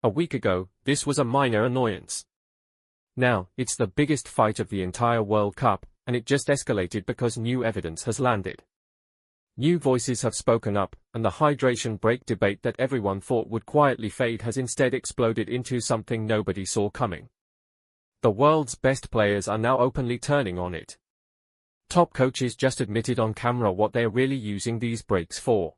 A week ago, this was a minor annoyance. Now, it's the biggest fight of the entire World Cup, and it just escalated because new evidence has landed. New voices have spoken up, and the hydration break debate that everyone thought would quietly fade has instead exploded into something nobody saw coming. The world's best players are now openly turning on it. Top coaches just admitted on camera what they're really using these breaks for.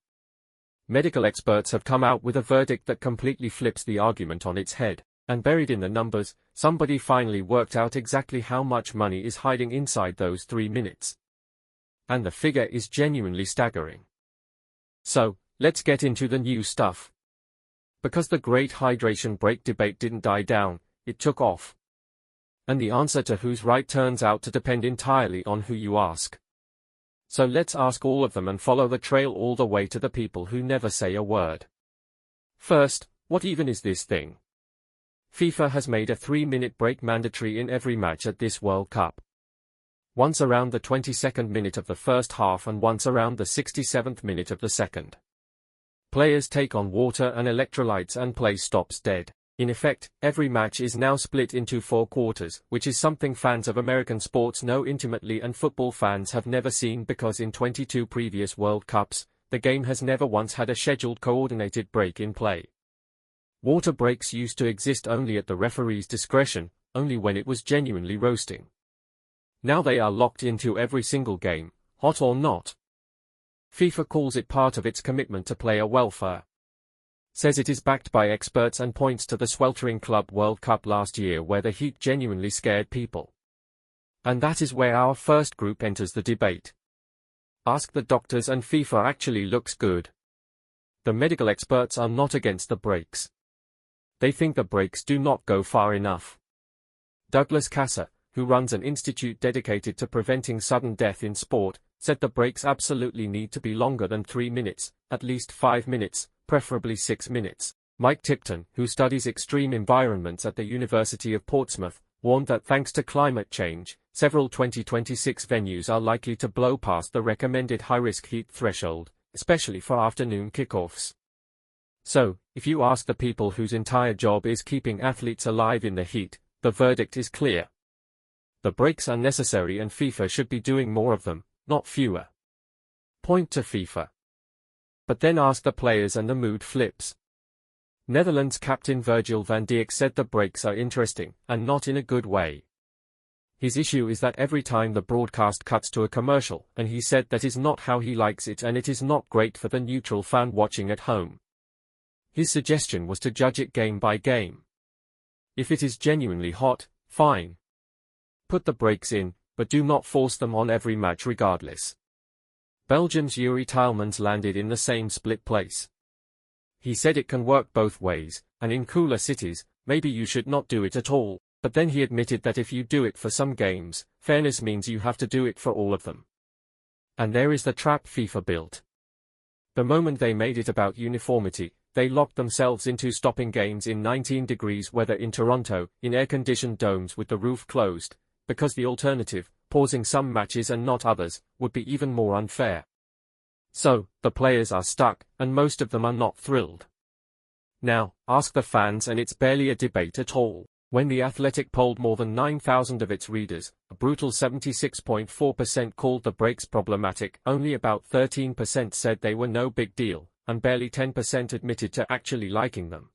Medical experts have come out with a verdict that completely flips the argument on its head, and buried in the numbers, somebody finally worked out exactly how much money is hiding inside those 3 minutes. And the figure is genuinely staggering. So, let's get into the new stuff. Because the great hydration break debate didn't die down, it took off. And the answer to who's right turns out to depend entirely on who you ask. So let's ask all of them and follow the trail all the way to the people who never say a word. First, what even is this thing? FIFA has made a 3-minute break mandatory in every match at this World Cup. Once around the 22nd minute of the first half and once around the 67th minute of the second. Players take on water and electrolytes and play stops dead. In effect, every match is now split into 4 quarters, which is something fans of American sports know intimately and football fans have never seen because in 22 previous World Cups, the game has never once had a scheduled coordinated break in play. Water breaks used to exist only at the referee's discretion, only when it was genuinely roasting. Now they are locked into every single game, hot or not. FIFA calls it part of its commitment to player welfare. Says it is backed by experts and points to the sweltering Club World Cup last year where the heat genuinely scared people. And that is where our first group enters the debate. Ask the doctors and FIFA actually looks good. The medical experts are not against the breaks. They think the breaks do not go far enough. Douglas Kasser, who runs an institute dedicated to preventing sudden death in sport, said the breaks absolutely need to be longer than 3 minutes, at least 5 minutes, preferably 6 minutes. Mike Tipton, who studies extreme environments at the University of Portsmouth, warned that thanks to climate change, several 2026 venues are likely to blow past the recommended high-risk heat threshold, especially for afternoon kickoffs. So, if you ask the people whose entire job is keeping athletes alive in the heat, the verdict is clear. The breaks are necessary and FIFA should be doing more of them, not fewer. Point to FIFA. But then ask the players and the mood flips. Netherlands captain Virgil van Dijk said the breaks are interesting, and not in a good way. His issue is that every time the broadcast cuts to a commercial, and he said that is not how he likes it and it is not great for the neutral fan watching at home. His suggestion was to judge it game by game. If it is genuinely hot, fine. Put the breaks in, but do not force them on every match regardless. Belgium's Yuri Tielemans landed in the same split place. He said it can work both ways, and in cooler cities, maybe you should not do it at all, but then he admitted that if you do it for some games, fairness means you have to do it for all of them. And there is the trap FIFA built. The moment they made it about uniformity, they locked themselves into stopping games in 19 degrees weather in Toronto, in air-conditioned domes with the roof closed, because the alternative, pausing some matches and not others, would be even more unfair. So, the players are stuck, and most of them are not thrilled. Now, ask the fans and it's barely a debate at all. When The Athletic polled more than 9,000 of its readers, a brutal 76.4% called the breaks problematic, only about 13% said they were no big deal, and barely 10% admitted to actually liking them.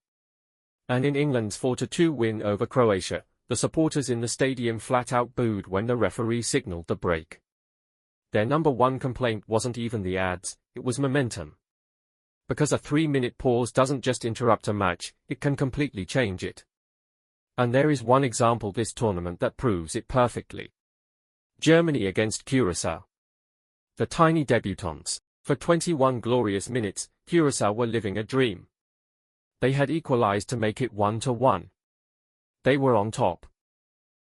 And in England's 4-2 win over Croatia, the supporters in the stadium flat out booed when the referee signaled the break. Their number one complaint wasn't even the ads, it was momentum. Because a 3-minute pause doesn't just interrupt a match, it can completely change it. And there is one example this tournament that proves it perfectly. Germany against Curaçao. The tiny debutants. For 21 glorious minutes, Curaçao were living a dream. They had equalized to make it 1-1. They were on top.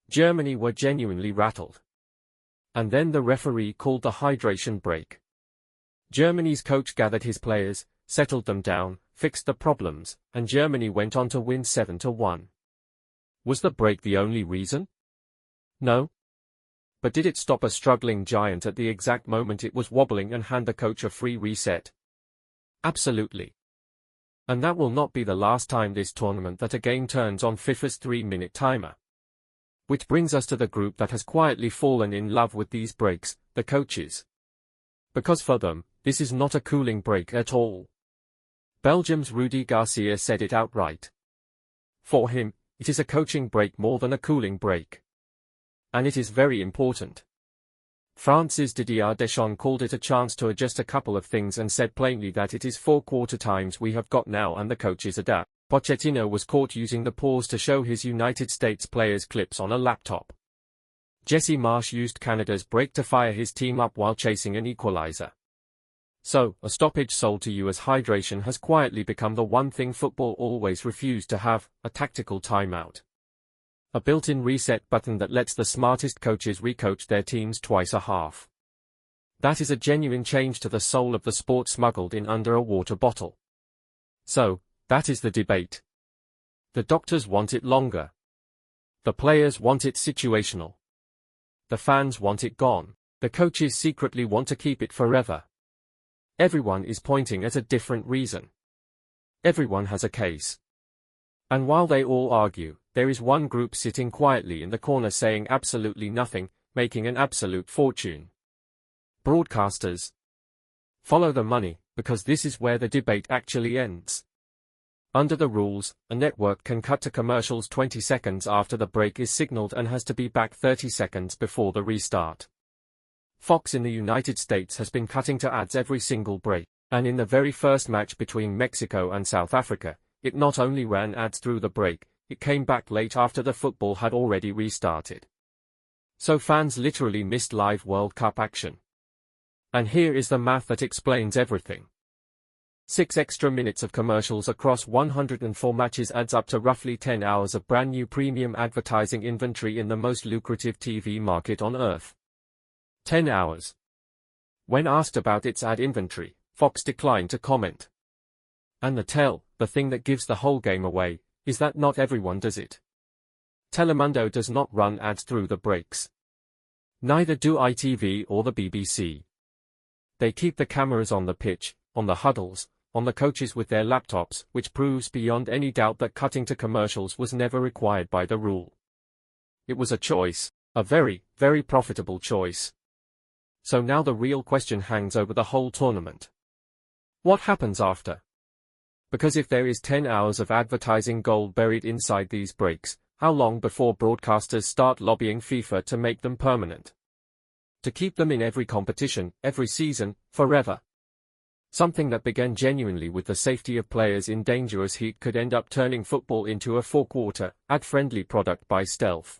Germany were genuinely rattled. And then the referee called the hydration break. Germany's coach gathered his players, settled them down, fixed the problems, and Germany went on to win 7-1. Was the break the only reason? No. But did it stop a struggling giant at the exact moment it was wobbling and hand the coach a free reset? Absolutely. And that will not be the last time this tournament that a game turns on FIFA's 3-minute timer. Which brings us to the group that has quietly fallen in love with these breaks, the coaches. Because for them, this is not a cooling break at all. Belgium's Rudy Garcia said it outright. For him, it is a coaching break more than a cooling break. And it is very important. France's Didier Deschamps called it a chance to adjust a couple of things and said plainly that it is 4 quarter times we have got now and the coaches adapt. Pochettino was caught using the pause to show his United States players clips on a laptop. Jesse Marsch used Canada's break to fire his team up while chasing an equalizer. So, a stoppage sold to you as hydration has quietly become the one thing football always refused to have, a tactical timeout. A built-in reset button that lets the smartest coaches recoach their teams twice a half. That is a genuine change to the soul of the sport smuggled in under a water bottle. So, that is the debate. The doctors want it longer. The players want it situational. The fans want it gone. The coaches secretly want to keep it forever. Everyone is pointing at a different reason. Everyone has a case. And while they all argue, there is one group sitting quietly in the corner saying absolutely nothing, making an absolute fortune. Broadcasters. Follow the money, because this is where the debate actually ends. Under the rules, a network can cut to commercials 20 seconds after the break is signaled and has to be back 30 seconds before the restart. Fox in the United States has been cutting to ads every single break, and in the very first match between Mexico and South Africa, it not only ran ads through the break, it came back late after the football had already restarted. So fans literally missed live World Cup action. And here is the math that explains everything. 6 extra minutes of commercials across 104 matches adds up to roughly 10 hours of brand new premium advertising inventory in the most lucrative TV market on earth. 10 hours. When asked about its ad inventory, Fox declined to comment. And the thing that gives the whole game away, is that not everyone does it. Telemundo does not run ads through the breaks. Neither do ITV or the BBC. They keep the cameras on the pitch, on the huddles, on the coaches with their laptops, which proves beyond any doubt that cutting to commercials was never required by the rule. It was a choice, a very, very profitable choice. So now the real question hangs over the whole tournament. What happens after? Because if there is 10 hours of advertising gold buried inside these breaks, how long before broadcasters start lobbying FIFA to make them permanent? To keep them in every competition, every season, forever. Something that began genuinely with the safety of players in dangerous heat could end up turning football into a 4-quarter, ad-friendly product by stealth.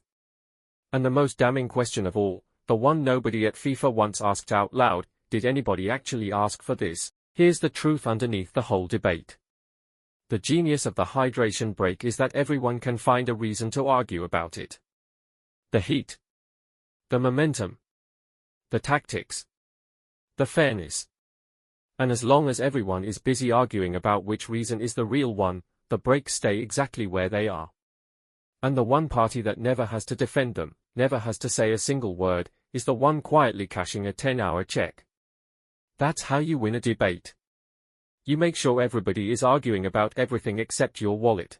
And the most damning question of all, the one nobody at FIFA once asked out loud, did anybody actually ask for this? Here's the truth underneath the whole debate. The genius of the hydration break is that everyone can find a reason to argue about it. The heat. The momentum. The tactics. The fairness. And as long as everyone is busy arguing about which reason is the real one, the breaks stay exactly where they are. And the one party that never has to defend them, never has to say a single word, is the one quietly cashing a 10-hour check. That's how you win a debate. You make sure everybody is arguing about everything except your wallet.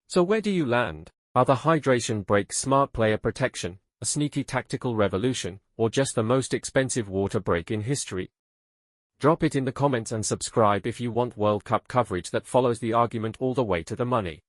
So where do you land? Are the hydration breaks smart player protection, a sneaky tactical revolution, or just the most expensive water break in history? Drop it in the comments and subscribe if you want World Cup coverage that follows the argument all the way to the money.